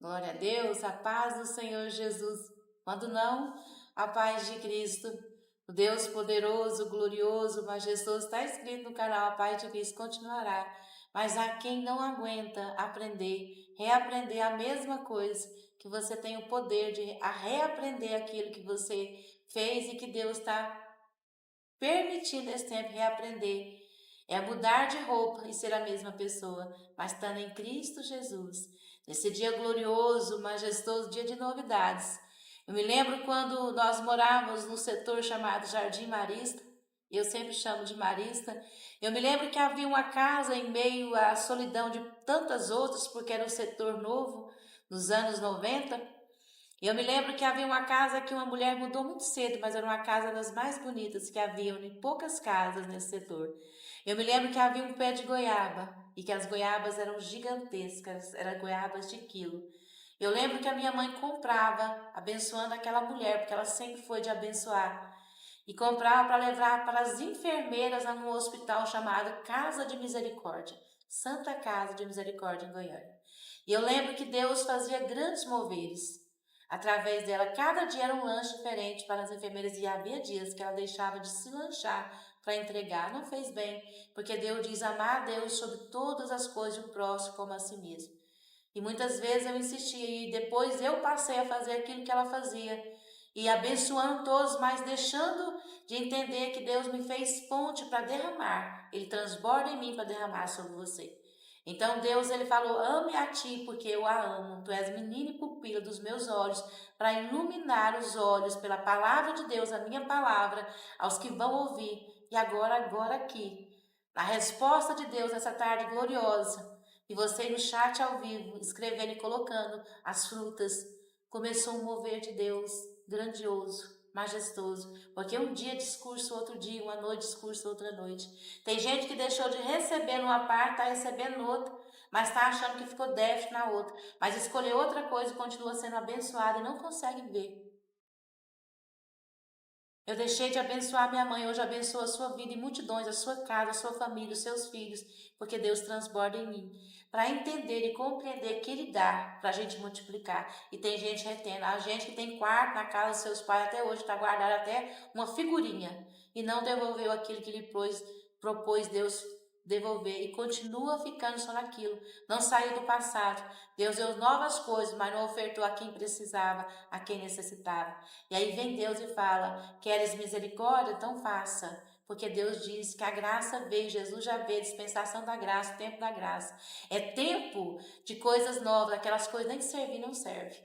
Glória a Deus, a paz do Senhor Jesus. Quando não, a paz de Cristo. O Deus poderoso, glorioso, majestoso, está escrito no canal A Paz de Cristo continuará. Mas há quem não aguenta aprender, reaprender a mesma coisa, que você tem o poder de reaprender aquilo que você fez e que Deus está permitindo esse tempo reaprender. É mudar de roupa e ser a mesma pessoa, mas estando em Cristo Jesus. Nesse dia glorioso, majestoso, dia de novidades. Eu me lembro quando nós morávamos no setor chamado Jardim Marista, eu sempre chamo de Marista. Eu me lembro que havia uma casa em meio à solidão de tantas outras, porque era um setor novo, nos anos 90. E eu me lembro que havia uma casa que uma mulher mudou muito cedo, mas era uma casa das mais bonitas que haviam em poucas casas nesse setor. Eu me lembro que havia um pé de goiaba e que as goiabas eram gigantescas, eram goiabas de quilo. Eu lembro que a minha mãe comprava, abençoando aquela mulher, porque ela sempre foi de abençoar, e comprava para levar para as enfermeiras num hospital chamado Casa de Misericórdia, Santa Casa de Misericórdia em Goiânia. E eu lembro que Deus fazia grandes moveres através dela. Cada dia era um lanche diferente para as enfermeiras e havia dias que ela deixava de se lanchar para entregar. Não fez bem, porque Deus diz amar a Deus sobre todas as coisas e o próximo como a si mesmo. E muitas vezes eu insistia e depois eu passei a fazer aquilo que ela fazia. E abençoando todos, mas deixando de entender que Deus me fez ponte para derramar. Ele transborda em mim para derramar sobre você. Então Deus ele falou: ame a ti porque eu a amo. Tu és menina e pupila dos meus olhos, para iluminar os olhos pela palavra de Deus, a minha palavra, aos que vão ouvir. E agora aqui, a resposta de Deus nessa tarde gloriosa. E você no chat ao vivo, escrevendo e colocando as frutas. Começou um mover de Deus grandioso, majestoso. Porque um dia discurso, outro dia, uma noite discurso, outra noite. Tem gente que deixou de receber numa parte, está recebendo outra, mas está achando que ficou déficit na outra. Mas escolheu outra coisa e continua sendo abençoado e não consegue ver. Eu deixei de abençoar minha mãe, hoje abençoo a sua vida e multidões, a sua casa, a sua família, os seus filhos, porque Deus transborda em mim. Para entender e compreender que Ele dá para a gente multiplicar. E tem gente retendo. A gente que tem quarto na casa dos seus pais até hoje, está guardado até uma figurinha. E não devolveu aquilo que lhe propôs Deus devolver. E continua ficando só naquilo. Não saiu do passado. Deus deu novas coisas, mas não ofertou a quem precisava, a quem necessitava. E aí vem Deus e fala: queres misericórdia? Então faça. Porque Deus diz que a graça veio, Jesus já veio, dispensação da graça, o tempo da graça. É tempo de coisas novas, aquelas coisas nem servir, não serve.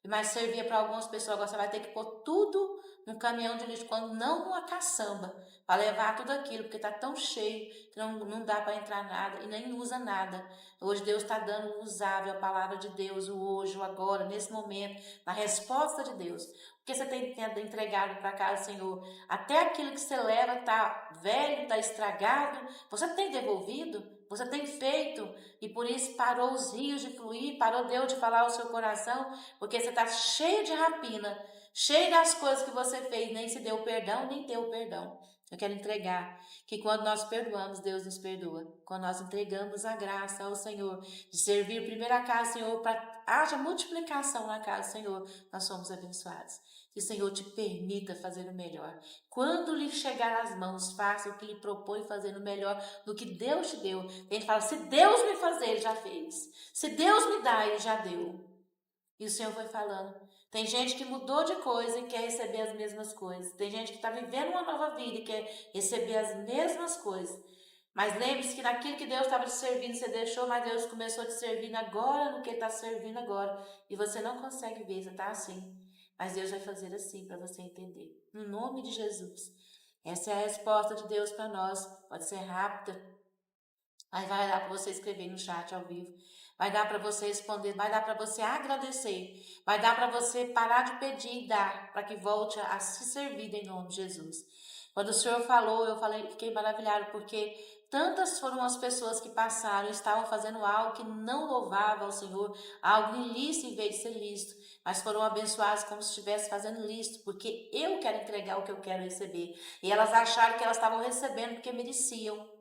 Mas servia para algumas pessoas, agora você vai ter que pôr tudo num caminhão de lixo, quando não numa caçamba, para levar tudo aquilo, porque está tão cheio que não dá para entrar nada e nem usa nada. Hoje Deus está dando o usável, a palavra de Deus, o hoje, o agora, nesse momento, na resposta de Deus. Porque você tem entregado para casa, Senhor? Até aquilo que você leva está velho, está estragado. Você tem devolvido? Você tem feito? E por isso parou os rios de fluir, parou Deus de falar ao seu coração, porque você está cheio de rapina, cheio das coisas que você fez, nem se deu perdão, nem deu perdão. Eu quero entregar que quando nós perdoamos, Deus nos perdoa. Quando nós entregamos a graça ao Senhor, de servir primeiro a casa, Senhor, para haja multiplicação na casa, Senhor, nós somos abençoados. Que o Senhor te permita fazer o melhor. Quando lhe chegar às mãos, faça o que lhe propõe fazendo melhor do que Deus te deu. A gente fala: se Deus me fazer, Ele já fez. Se Deus me dá, Ele já deu. E o Senhor foi falando. Tem gente que mudou de coisa e quer receber as mesmas coisas. Tem gente que está vivendo uma nova vida e quer receber as mesmas coisas. Mas lembre-se que naquilo que Deus estava te servindo, você deixou, mas Deus começou a te servir agora no que Ele está servindo agora. E você não consegue ver, você está assim. Mas Deus vai fazer assim para você entender. No nome de Jesus. Essa é a resposta de Deus para nós. Pode ser rápida, mas vai dar para você escrever no chat ao vivo. Vai dar para você responder, vai dar para você agradecer, vai dar para você parar de pedir e dar, para que volte a se servir em nome de Jesus. Quando o Senhor falou, eu falei, fiquei maravilhado, porque tantas foram as pessoas que passaram, estavam fazendo algo que não louvava ao Senhor, algo ilícito em vez de ser lícito, mas foram abençoadas como se estivesse fazendo lícito, porque eu quero entregar o que eu quero receber. E elas acharam que elas estavam recebendo porque mereciam.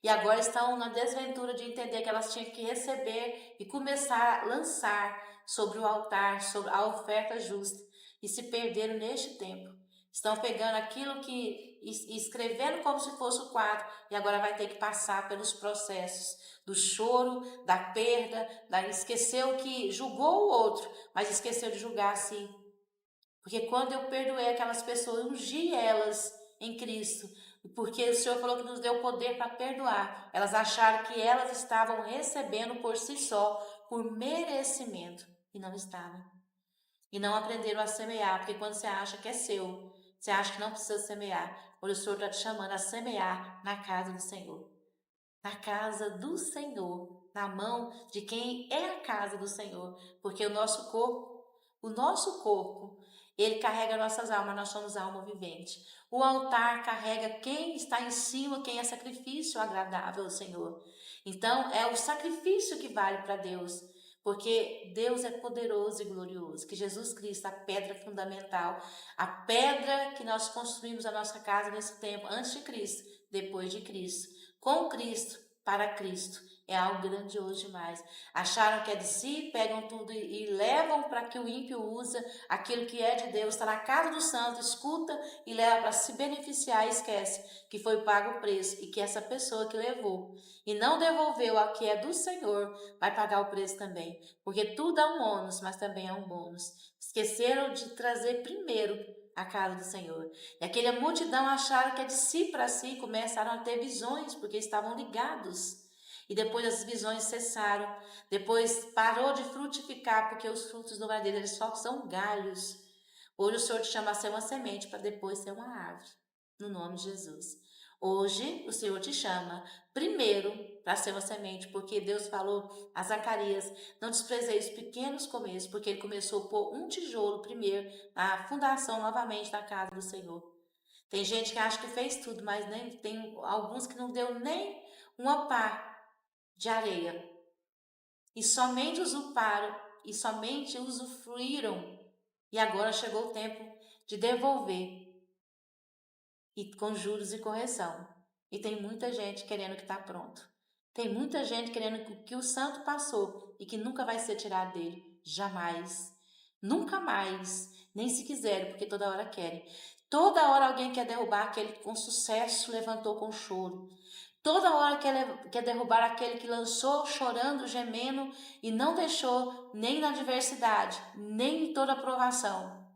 E agora estão na desventura de entender que elas tinham que receber e começar a lançar sobre o altar, sobre a oferta justa, e se perderam neste tempo. Estão pegando aquilo que escrevendo como se fosse o quadro, e agora vai ter que passar pelos processos do choro, da perda, esqueceu que julgou o outro, mas esqueceu de julgar a si. Porque quando eu perdoei aquelas pessoas, ungi elas em Cristo, porque o Senhor falou que nos deu poder para perdoar. Elas acharam que elas estavam recebendo por si só, por merecimento, e não estavam. E não aprenderam a semear, porque quando você acha que é seu, você acha que não precisa semear. Hoje o Senhor está te chamando a semear na casa do Senhor. Na casa do Senhor, na mão de quem é a casa do Senhor, porque o nosso corpo, ele carrega nossas almas, nós somos alma vivente. O altar carrega quem está em cima, quem é sacrifício agradável ao Senhor. Então, é o sacrifício que vale para Deus, porque Deus é poderoso e glorioso, que Jesus Cristo, a pedra fundamental, a pedra que nós construímos a nossa casa nesse tempo, antes de Cristo, depois de Cristo, com Cristo, para Cristo. É algo grandioso demais. Acharam que é de si, pegam tudo e levam para que o ímpio usa aquilo que é de Deus. Está na casa do santo, escuta e leva para se beneficiar e esquece que foi pago o preço e que essa pessoa que levou e não devolveu a que é do Senhor vai pagar o preço também. Porque tudo é um ônus, mas também é um bônus. Esqueceram de trazer primeiro a casa do Senhor. E aquela multidão acharam que é de si para si, começaram a ter visões, porque estavam ligados. E depois as visões cessaram, depois parou de frutificar, porque os frutos do madeira eles só são galhos. Hoje o Senhor te chama a ser uma semente para depois ser uma árvore, no nome de Jesus. Hoje o Senhor te chama primeiro para ser uma semente, porque Deus falou a Zacarias, não desprezei os pequenos começos, porque ele começou a pôr um tijolo primeiro na fundação novamente da casa do Senhor. Tem gente que acha que fez tudo, mas nem tem alguns que não deu nem uma pá de areia. E somente usurparam e somente usufruíram. E agora chegou o tempo de devolver, e com juros e correção. E tem muita gente querendo que está pronto. Tem muita gente querendo que o santo passou e que nunca vai ser tirado dele. Jamais. Nunca mais. Nem se quiserem, porque toda hora querem. Toda hora alguém quer derrubar aquele que com sucesso levantou com choro. Toda hora quer derrubar aquele que lançou chorando, gemendo e não deixou nem na adversidade, nem em toda aprovação.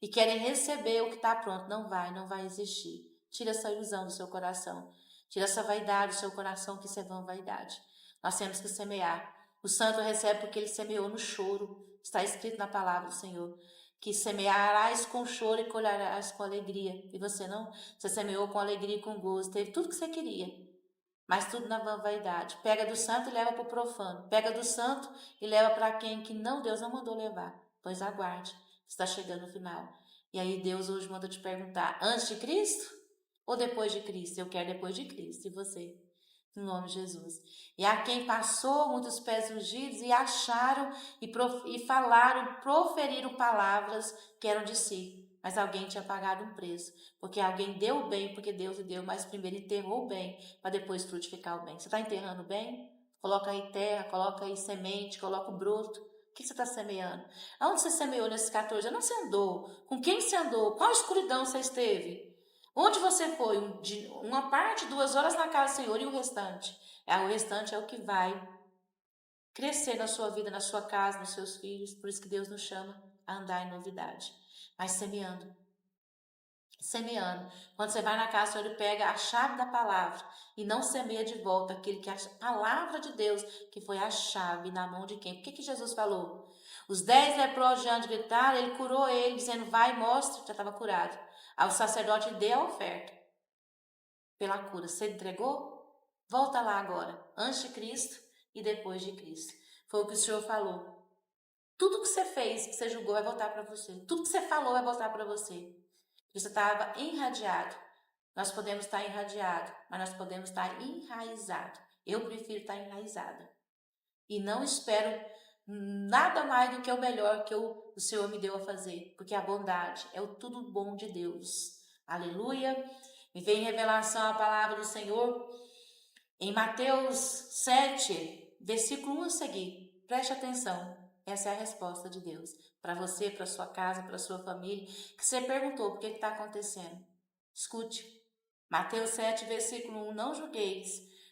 E querem receber o que está pronto. Não vai existir. Tira essa ilusão do seu coração. Tira essa vaidade do seu coração, que isso é vã vaidade. Nós temos que semear. O santo recebe porque ele semeou no choro. Está escrito na palavra do Senhor que semearás com choro e colherás com alegria. E você não? Você semeou com alegria e com gozo. Teve tudo que você queria. Mas tudo na vã vaidade. Pega do santo e leva para o profano. Pega do santo e leva para quem que não, Deus não mandou levar. Pois aguarde. Está chegando o final. E aí Deus hoje manda te perguntar, antes de Cristo ou depois de Cristo? Eu quero depois de Cristo. E você? Em nome de Jesus. E há quem passou muitos pés ungidos e acharam e falaram, proferiram palavras que eram de si. Mas alguém tinha pagado um preço. Porque alguém deu o bem, porque Deus lhe deu, mas primeiro enterrou o bem, para depois frutificar o bem. Você está enterrando o bem? Coloca aí terra, coloca aí semente, coloca o broto. O que você está semeando? Aonde você semeou nesses 14 anos? Onde você andou? Com quem você andou? Qual escuridão você esteve? Onde você foi? Uma parte, 2 horas na casa do Senhor e o restante? O restante é o que vai crescer na sua vida, na sua casa, nos seus filhos. Por isso que Deus nos chama a andar em novidade. Mas semeando. Semeando. Quando você vai na casa, o Senhor pega a chave da palavra e não semeia de volta aquele que a palavra de Deus, que foi a chave na mão de quem? Por que Jesus falou? Os 10 leprosos diante gritaram, ele curou ele, dizendo, vai, mostra, já estava curado. Aí o sacerdote deu a oferta pela cura. Você entregou? Volta lá agora, antes de Cristo e depois de Cristo. Foi o que o Senhor falou. Tudo que você fez, que você julgou, vai voltar para você. Tudo que você falou vai voltar para você. Você estava enradeado. Nós podemos estar enradeado, mas nós podemos estar enraizado. Eu prefiro estar enraizada. E não espero nada mais do que o melhor que o Senhor me deu a fazer. Porque a bondade é o tudo bom de Deus. Aleluia. Me vem em revelação a palavra do Senhor Em Mateus 7, versículo 1 a seguir, preste atenção. Essa é a resposta de Deus para você, para sua casa, para sua família, que você perguntou por que está acontecendo. Escute. Mateus 7, versículo 1, não julgueis,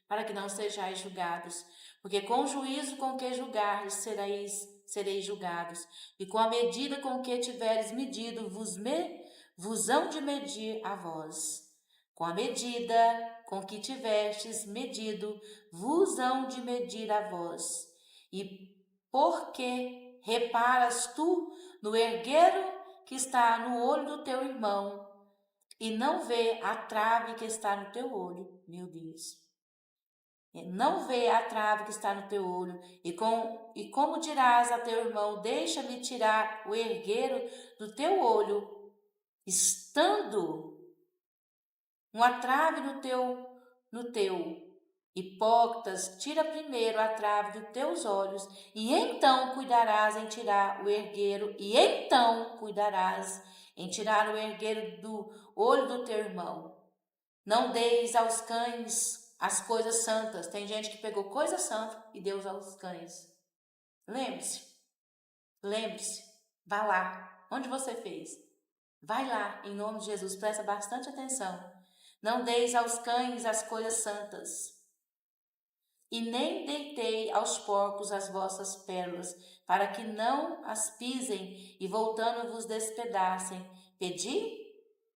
para que não sejais julgados, porque com o juízo com que julgardes sereis julgados, e com a medida com que tiveres medido, vos hão de medir a vós. Com a medida com que tiverdes medido, vos hão de medir a vós. E porque reparas tu no ergueiro que está no olho do teu irmão, e não vê a trave que está no teu olho, meu Deus. Não vê a trave que está no teu olho, e como dirás a teu irmão, deixa-me tirar o ergueiro do teu olho, estando uma trave no teu. Hipócritas, tira primeiro a trave dos teus olhos, e então cuidarás em tirar o ergueiro, do olho do teu irmão. Não deis aos cães as coisas santas. Tem gente que pegou coisa santa e deu aos cães. Lembre-se, vá lá. Onde você fez? Vai lá, em nome de Jesus, presta bastante atenção. Não deis aos cães as coisas santas, e nem deitei aos porcos as vossas pérolas, para que não as pisem e voltando vos despedacem. Pedi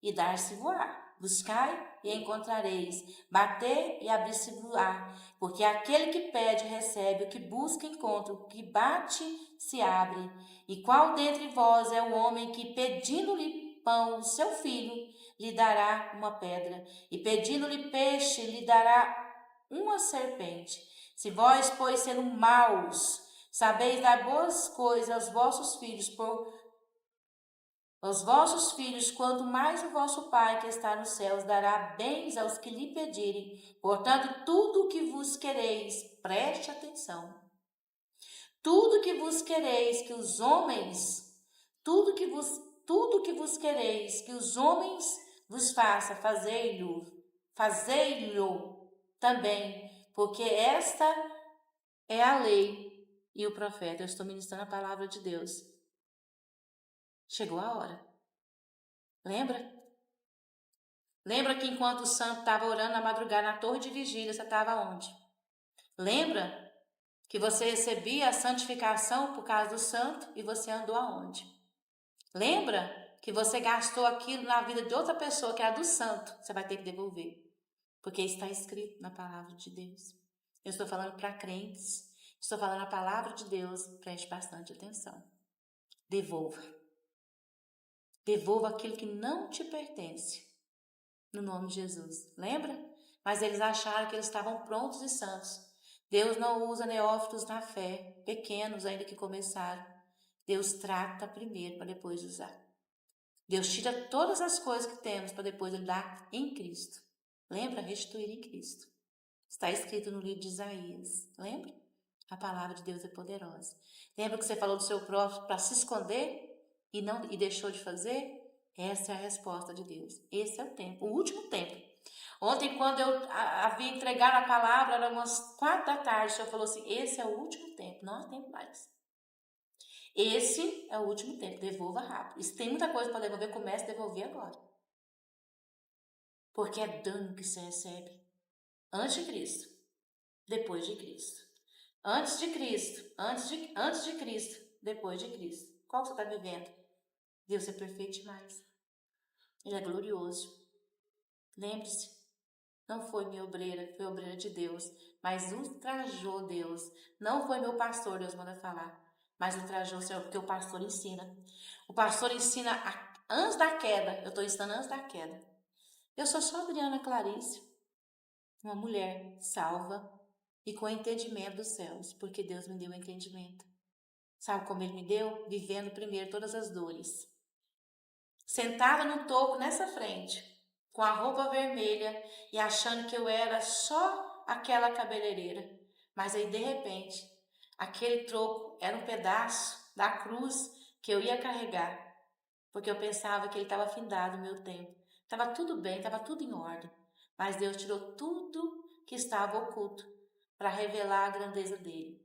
e dar-se-vos-á. Buscai e encontrareis. Bater e abrir-se-vos-á. Porque aquele que pede recebe, o que busca encontra, o que bate se abre. E qual dentre vós é o homem que, pedindo-lhe pão, seu filho, lhe dará uma pedra? E pedindo-lhe peixe, lhe dará uma serpente? Se vós, pois, sendo maus, sabeis dar boas coisas aos vossos filhos, quanto mais o vosso Pai que está nos céus dará bens aos que lhe pedirem. Portanto, tudo o que vos quereis, preste atenção, tudo que vos quereis que os homens, tudo que vos quereis que os homens vos façam, fazei-lo também, porque esta é a lei e o profeta. Eu estou ministrando a palavra de Deus. Chegou a hora. Lembra? Lembra que enquanto o santo estava orando na madrugada na torre de vigília, você estava onde? Lembra que você recebia a santificação por causa do santo e você andou aonde? Lembra que você gastou aquilo na vida de outra pessoa que era do santo? Você vai ter que devolver, porque está escrito na palavra de Deus. Eu estou falando para crentes, estou falando a palavra de Deus, preste bastante atenção. Devolva aquilo que não te pertence, no nome de Jesus. Lembra? Mas eles acharam que eles estavam prontos e santos. Deus não usa neófitos na fé, pequenos ainda que começaram. Deus trata primeiro para depois usar. Deus tira todas as coisas que temos para depois Ele dar em Cristo. Lembra? Restituir em Cristo. Está escrito no livro de Isaías. Lembra? A palavra de Deus é poderosa. Lembra que você falou do seu próprio para se esconder e deixou de fazer? Essa é a resposta de Deus. Esse é o tempo, o último tempo. Ontem, quando eu havia entregado a palavra, era umas 4 da tarde, o Senhor falou assim, esse é o último tempo, não há tempo mais. Esse é o último tempo, devolva rápido. E se tem muita coisa para devolver, comece a devolver agora. Porque é dano que você recebe. Antes de Cristo, depois de Cristo. Antes de Cristo, depois de Cristo. Qual você está vivendo? Deus é perfeito demais. Ele é glorioso. Lembre-se, não foi minha obreira, foi a obreira de Deus, mas ultrajou Deus. Não foi meu pastor, Deus manda falar, mas ultrajou o Senhor, porque o pastor ensina. O pastor ensina antes da queda, eu estou ensinando antes da queda. Eu sou só Adriana Clarice, uma mulher salva e com entendimento dos céus, porque Deus me deu entendimento. Sabe como Ele me deu? Vivendo primeiro todas as dores. Sentada no toco nessa frente, com a roupa vermelha e achando que eu era só aquela cabeleireira. Mas aí, de repente, aquele troco era um pedaço da cruz que eu ia carregar, porque eu pensava que ele estava findado o meu tempo. Estava tudo bem, estava tudo em ordem, mas Deus tirou tudo que estava oculto, para revelar a grandeza dele.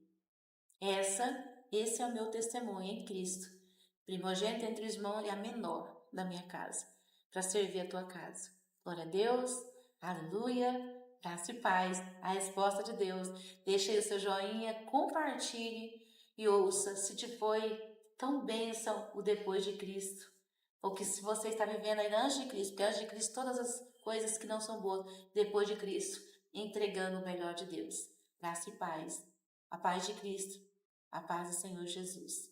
Esse é o meu testemunho em Cristo, primogênito entre os irmãos e a menor da minha casa, para servir a tua casa. Glória a Deus, aleluia, graça e paz, a resposta de Deus. Deixa aí o seu joinha, compartilhe e ouça se te foi tão bênção o depois de Cristo. Ou que se você está vivendo ainda antes de Cristo, porque antes de Cristo todas as coisas que não são boas, depois de Cristo, entregando o melhor de Deus. Graça e paz. A paz de Cristo, a paz do Senhor Jesus.